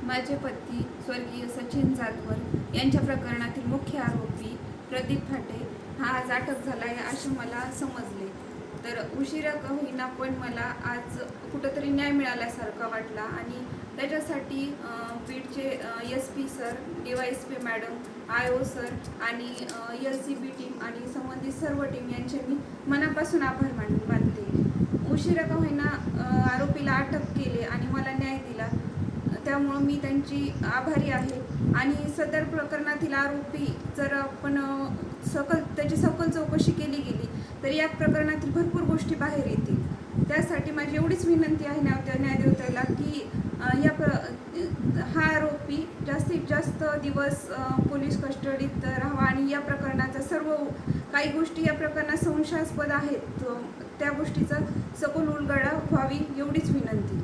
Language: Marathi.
माझे पती स्वर्गीय सचिन जाधवर यांच्या प्रकरणातील मुख्य आरोपी प्रदीप फाटे हा आज अटक झाला आहे असे मला समजले. तर उशिरा का होईना पण मला आज कुठंतरी न्याय मिळाल्यासारखा वाटला आणि त्याच्यासाठी बीडचे SP sir, DYSP madam, IO sir आणि LCB टीम आणि संबंधित सर्व टीम यांचे मी मनापासून आभार मानते. उशिरा का होईना आरोपीला अटक केले आणि मला न्याय दिला, त्यामुळं मी त्यांची आभारी आहे. आणि सदर प्रकरणातील आरोपी जर आपण त्याची सखोल चौकशी केली गेली तर या प्रकरणातील भरपूर गोष्टी बाहेर येतील. त्यासाठी माझी एवढीच विनंती आहे न्यायदेवतेला की हा आरोपी जास्तीत जास्त दिवस पोलीस कस्टडीत राहावा आणि या प्रकरणाचा सर्व काही गोष्टी या प्रकरणात संशयास्पद आहेत त्या गोष्टीचा सखोल उलगडा व्हावी एवढीच विनंती.